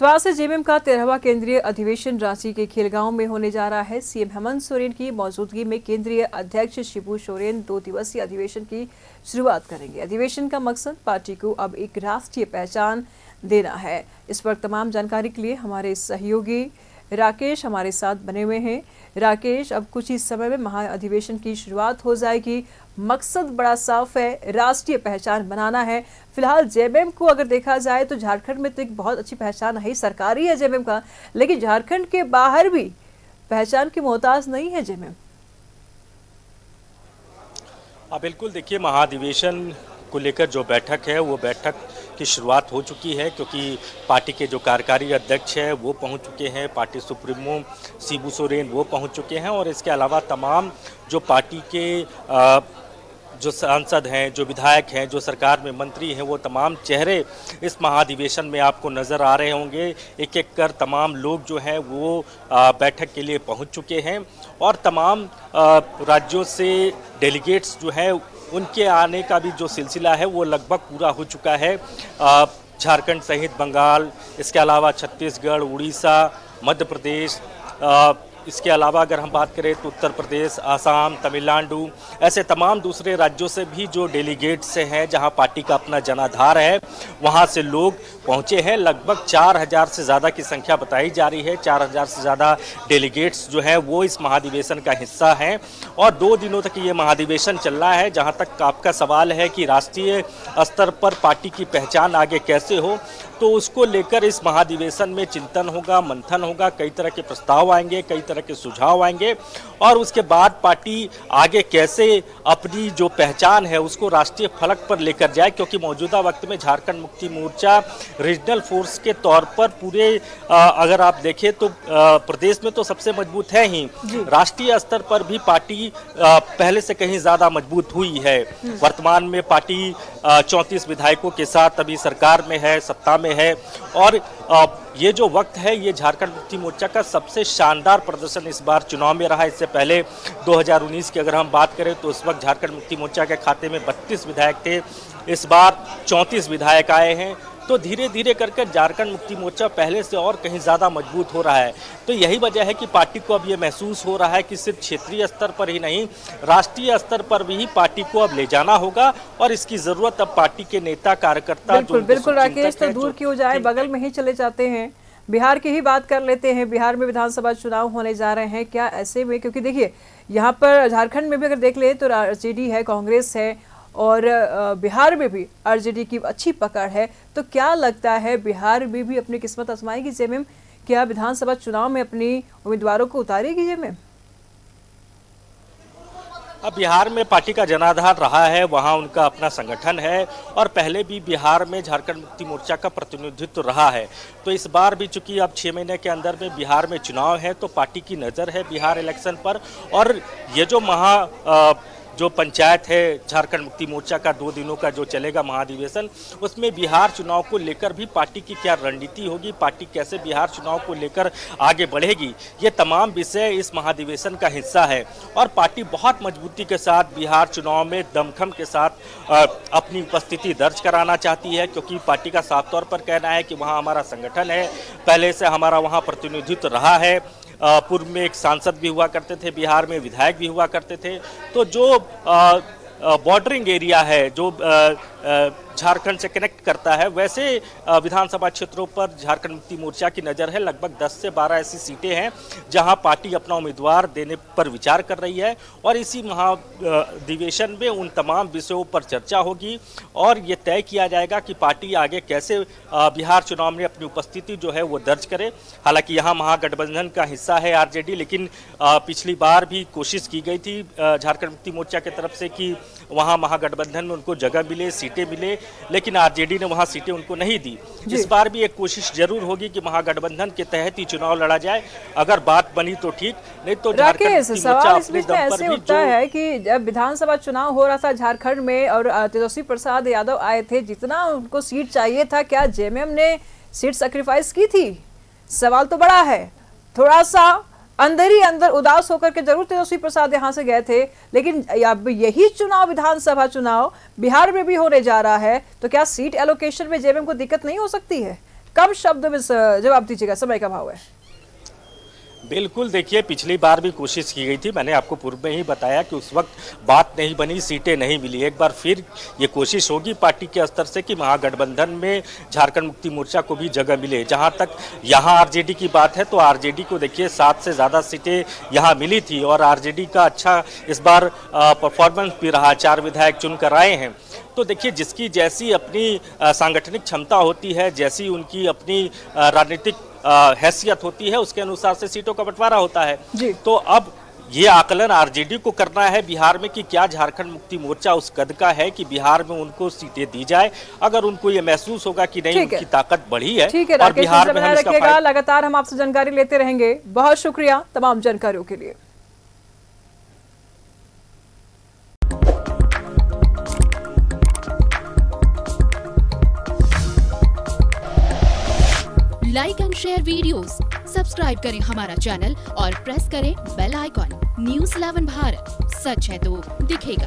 तो आज से जेएमएम का 13वां केंद्रीय अधिवेशन रांची के खेलगांव में होने जा रहा है। सीएम हेमंत सोरेन की मौजूदगी में केंद्रीय अध्यक्ष शिबू सोरेन 2 दिवसीय अधिवेशन की शुरुआत करेंगे। अधिवेशन का मकसद पार्टी को अब एक राष्ट्रीय पहचान देना है। इस पर तमाम जानकारी के लिए हमारे सहयोगी राकेश हमारे साथ बने हुए हैं। राकेश, अब कुछ ही समय में महाअधिवेशन की शुरुआत हो जाएगी। मकसद बड़ा साफ है, राष्ट्रीय पहचान बनाना है। फिलहाल जेएमएम को अगर देखा जाए तो झारखंड में तो एक बहुत अच्छी पहचान है, सरकारी है जेएमएम का, लेकिन झारखंड के बाहर भी पहचान की मोहताज नहीं है जेएमएम। बिल्कुल, देखिए, महाधिवेशन को लेकर जो बैठक है वो बैठक की शुरुआत हो चुकी है, क्योंकि पार्टी के जो कार्यकारी अध्यक्ष है वो पहुंच चुके हैं, पार्टी सुप्रीमो शिबू सोरेन वो पहुंच चुके हैं, और इसके अलावा तमाम जो पार्टी के जो सांसद हैं, जो विधायक हैं, जो सरकार में मंत्री हैं, वो तमाम चेहरे इस महाधिवेशन में आपको नज़र आ रहे होंगे। एक एक कर तमाम लोग जो हैं वो बैठक के लिए पहुंच चुके हैं, और तमाम राज्यों से डेलीगेट्स जो हैं उनके आने का भी जो सिलसिला है वो लगभग पूरा हो चुका है। झारखंड सहित बंगाल, इसके अलावा छत्तीसगढ़, उड़ीसा, मध्य प्रदेश, इसके अलावा अगर हम बात करें तो उत्तर प्रदेश, आसाम, तमिलनाडु, ऐसे तमाम दूसरे राज्यों से भी जो डेलीगेट्स हैं, जहां पार्टी का अपना जनाधार है, वहां से लोग पहुंचे हैं। लगभग 4000 से ज़्यादा की संख्या बताई जा रही है। 4000 से ज़्यादा डेलीगेट्स जो हैं वो इस महाधिवेशन का हिस्सा हैं, और 2 दिनों तक ये महाधिवेशन चल रहा है। जहां तक आपका सवाल है कि राष्ट्रीय स्तर पर पार्टी की पहचान आगे कैसे हो, तो उसको लेकर इस महाधिवेशन में चिंतन होगा, मंथन होगा, कई तरह के प्रस्ताव आएंगे, कई तरह के सुझाव आएंगे, और उसके बाद पार्टी आगे कैसे अपनी जो पहचान है उसको राष्ट्रीय फलक पर लेकर जाए। क्योंकि मौजूदा वक्त में झारखंड मुक्ति मोर्चा रीजनल फोर्स के तौर पर पूरे अगर आप देखें तो प्रदेश में तो सबसे मजबूत है ही, राष्ट्रीय स्तर पर भी पार्टी पहले से कहीं ज़्यादा मजबूत हुई है। वर्तमान में पार्टी 34 विधायकों के साथ अभी सरकार में है, सत्ता में है, और ये जो वक्त है ये झारखंड मुक्ति मोर्चा का सबसे शानदार प्रदर्शन इस बार चुनाव में रहा। इससे पहले 2019 की अगर हम बात करें तो उस वक्त झारखंड मुक्ति मोर्चा के खाते में 32 विधायक थे, इस बार 34 विधायक आए हैं। तो धीरे धीरे करके झारखंड मुक्ति मोर्चा पहले से और कहीं ज़्यादा मजबूत हो रहा है। तो यही वजह है कि पार्टी को अब ये महसूस हो रहा है कि सिर्फ क्षेत्रीय स्तर पर ही नहीं, राष्ट्रीय स्तर पर भी पार्टी को अब ले जाना होगा, और इसकी ज़रूरत अब पार्टी के नेता कार्यकर्ता बिल्कुल राकेश, तो दूर क्यों जाए, बगल में ही चले जाते हैं। बिहार की ही बात कर लेते हैं। बिहार में विधानसभा चुनाव होने जा रहे हैं। क्या ऐसे में, क्योंकि देखिए यहाँ पर झारखंड में भी अगर देख ले तो आरजेडी है, कांग्रेस है, और बिहार में भी आरजेडी की अच्छी पकड़ है, तो क्या लगता है बिहार में भी अपनी किस्मत आजमाएगी जेएमएम? क्या विधानसभा चुनाव में अपनी उम्मीदवारों को उतारेगी जेएमएम? अब बिहार में पार्टी का जनाधार रहा है, वहाँ उनका अपना संगठन है, और पहले भी बिहार में झारखंड मुक्ति मोर्चा का प्रतिनिधित्व रहा है। तो इस बार भी चूंकि अब 6 महीने के अंदर में बिहार में चुनाव है, तो पार्टी की नज़र है बिहार इलेक्शन पर। और ये जो पंचायत है झारखंड मुक्ति मोर्चा का 2 दिनों का जो चलेगा महाधिवेशन, उसमें बिहार चुनाव को लेकर भी पार्टी की क्या रणनीति होगी, पार्टी कैसे बिहार चुनाव को लेकर आगे बढ़ेगी, ये तमाम विषय इस महाधिवेशन का हिस्सा है। और पार्टी बहुत मजबूती के साथ बिहार चुनाव में दमखम के साथ अपनी उपस्थिति दर्ज कराना चाहती है, क्योंकि पार्टी का साफ तौर पर कहना है कि वहाँ हमारा संगठन है, पहले से हमारा वहाँ प्रतिनिधित्व रहा है। पूर्व में एक सांसद भी हुआ करते थे, बिहार में विधायक भी हुआ करते थे। तो जो बॉर्डरिंग एरिया है, जो झारखंड से कनेक्ट करता है, वैसे विधानसभा क्षेत्रों पर झारखंड मुक्ति मोर्चा की नज़र है। लगभग 10 से 12 ऐसी सीटें हैं जहां पार्टी अपना उम्मीदवार देने पर विचार कर रही है, और इसी महाधिवेशन में उन तमाम विषयों पर चर्चा होगी, और ये तय किया जाएगा कि पार्टी आगे कैसे बिहार चुनाव में अपनी उपस्थिति जो है वो दर्ज करे। हालांकि यहाँ महागठबंधन का हिस्सा है आरजेडी, लेकिन पिछली बार भी कोशिश की गई थी झारखंड मुक्ति मोर्चा की तरफ से कि वहाँ महागठबंधन में उनको जगह मिले, सीटें मिले, लेकिन आरजेडी ने वहां सीटें उनको नहीं दी। इस बार भी एक कोशिश जरूर होगी कि महागठबंधन के तहत ही चुनाव लड़ा जाए। अगर बात बनी तो ठीक, नहीं तो राकेश, सवाल इस बीच में ऐसे उठता है कि जब विधानसभा चुनाव हो रहा था झारखंड में और तेजस्वी प्रसाद यादव आए थे, जितना उनको सीट चाहिए था, क्या जेएमएम ने सीट सैक्रिफाइस की थी? सवाल तो बड़ा है। थोड़ा सा अंदर ही अंदर उदास होकर के जरूर तेजस्वी प्रसाद यहाँ से गए थे, लेकिन अब यही चुनाव, विधानसभा चुनाव बिहार में भी होने जा रहा है, तो क्या सीट एलोकेशन में जेएमएम को दिक्कत नहीं हो सकती है? कब शब्द में जवाब दीजिएगा, समय का अभाव है। बिल्कुल, देखिए पिछली बार भी कोशिश की गई थी, मैंने आपको पूर्व में ही बताया कि उस वक्त बात नहीं बनी, सीटें नहीं मिली। एक बार फिर ये कोशिश होगी पार्टी के स्तर से कि महागठबंधन में झारखंड मुक्ति मोर्चा को भी जगह मिले। जहां तक यहाँ आरजेडी की बात है तो आरजेडी को देखिए 7 से ज़्यादा सीटें यहाँ मिली थी और आरजेडी का अच्छा इस बार परफॉर्मेंस भी रहा, 4 विधायक चुनकर आए हैं। तो देखिए जिसकी जैसी अपनी सांगठनिक क्षमता होती है, जैसी उनकी अपनी राजनीतिक हैसियत होती है, उसके अनुसार से सीटों का बंटवारा होता है जी। तो अब ये आकलन आरजेडी को करना है बिहार में कि क्या झारखंड मुक्ति मोर्चा उस कद का है कि बिहार में उनको सीटें दी जाए। अगर उनको ये महसूस होगा कि नहीं उनकी ताकत बढ़ी है, ठीक है, और बिहार में हम रखिएगा, लगातार हम आपसे जानकारी लेते रहेंगे। बहुत शुक्रिया तमाम जानकारियों के लिए। Like and share videos, subscribe करें हमारा चैनल और प्रेस करें बेल आइकॉन। न्यूज़ 11 भारत, सच है तो दिखेगा।